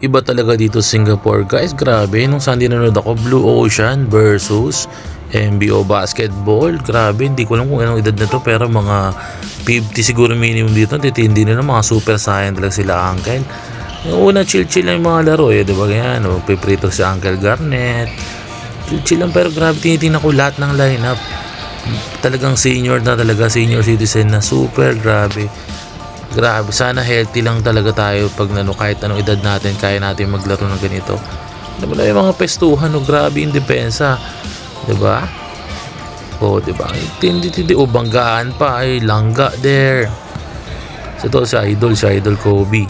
Iba talaga dito sa Singapore guys, grabe. Nung Sunday nanonood ako, Blue Ocean versus MBO Basketball. Grabe, hindi ko alam kung anong edad na to, pero mga 50 siguro minimum dito. Titindi na mga super saiyan talaga sila uncle. Yung una chill lang yung mga laro eh, diba ganyan, piprito si Uncle Garnet. Chill lang, pero grabe tinitingnan ko lahat ng lineup. Talagang senior na talaga, senior citizen na, super grabe. Grabe, sana healthy lang talaga tayo pag kahit anong edad natin, kaya natin maglaro ng ganito. Alam mo na yung mga pestuhan, grabe yung depensa. Diba? O, diba? Tindi, banggaan pa, ay langga there. So, ito si Idol Kobe.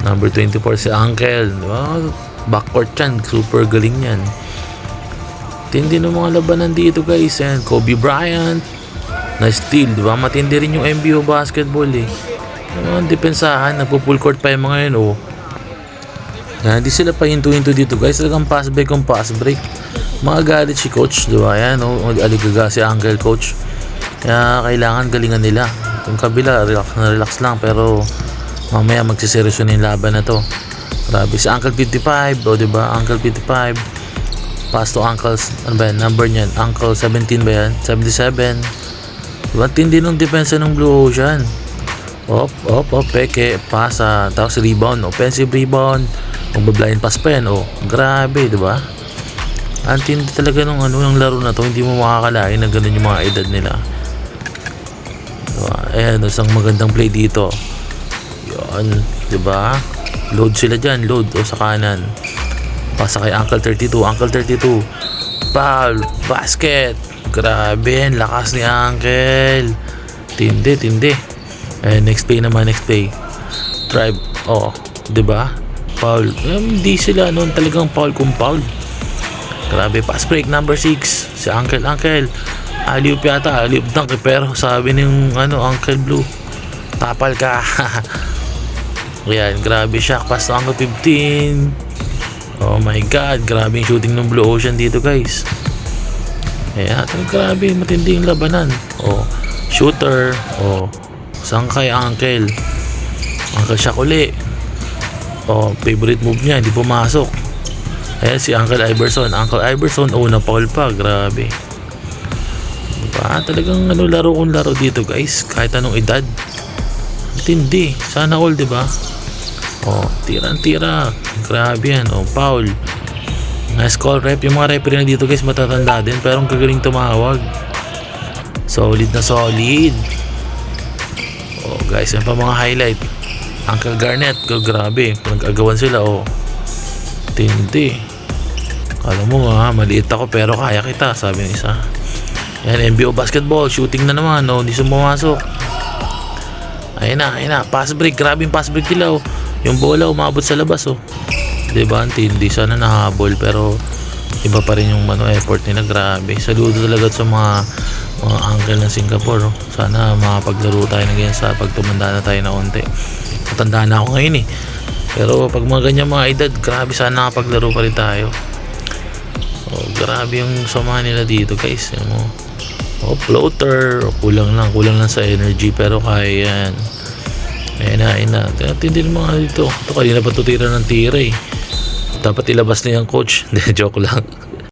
Number 24 si Uncle. Diba? Backcourt yan, super galing yan. Tindi ng mga labanan dito guys. And Kobe Bryant na steal, diba? Matindi rin yung MBO basketball eh. Ang depensahan, nagpo-full court pa yung mga yun, oh. Yan, hindi sila pa hinto-hinto dito guys. Talagang pass break. Mga galit si coach, di ba? Yan, oh, aligaga si Uncle Coach. Kaya kailangan galingan nila. Yung kabila, relax lang. Pero mamaya magsiseryoso na yung laban na to. Grabe, si Uncle 55, oh, di ba? Uncle 55. Pass to Uncle's, ano ba yan? Number niyan, Uncle 17 ba yan? 77. Diba? Tindi nung depensa ng Blue Ocean. Op, peke, pasa, tapos rebound, offensive rebound, magbablind pass pa yan, grabe, diba? Ang tindi talaga nung ng laro na to, hindi mo makakalain na ganun yung mga edad nila. Diba? Ayan, isang magandang play dito. Yun, diba? Load sila dyan, sa kanan. Pasa kay Uncle 32, foul, basket. Grabe, lakas ni Uncle. Tindi. Next play. Drive. Diba? Foul. Hindi sila noon talagang foul kung foul. Grabe, pass break number 6. Si Uncle. Alley-oop yata, alley-oop dunk. Pero sabi ng Uncle Blue, tapal ka. Ayan, grabe siya. Pass to Uncle 15. Oh my God, grabe yung shooting ng Blue Ocean dito guys. Ayan, grabe, matindi yung labanan. Shooter. Saan kay Uncle Shaq uli. Favorite move niya, hindi pumasok. Ayan si Uncle Iverson, na foul pa, grabe. Diba? Talagang laro kung laro dito guys, kahit anong edad. Tindi, sana all, diba? Tira, grabe yan. Foul. Nice call rep. Yung mga referee na dito guys matatanda din, pero ang gagaling tumawag. Solid na solid. Guys, yan pa mga highlight. Uncle Garnet, grabe, nag-agawan sila. Tindi. Alam mo nga, maliit ako pero kaya kita, sabi ng isa. Yan, MBO basketball, shooting na naman, hindi sumamasok. Ayun na, pass break, grabe yung pass break nila. Yung bola umabot sa labas. Diba, tindi, sana nahabol, pero iba pa rin yung effort nila, grabe. Saludo talaga sa mga uncle ng Singapore. Sana makapaglaro tayo na ganyan sa pagtumanda na tayo na onte. Matanda na ako ngayon eh, pero pag mga ganyan mga edad, grabe, sana nakapaglaro pa rin tayo. Grabe yung sama nila dito guys. Floater, kulang lang sa energy, pero kaya yan. Ayun na. Tindi ng mga dito. Ito kanina pa tutira ng tira eh. Dapat ilabas na yung coach. Joke lang.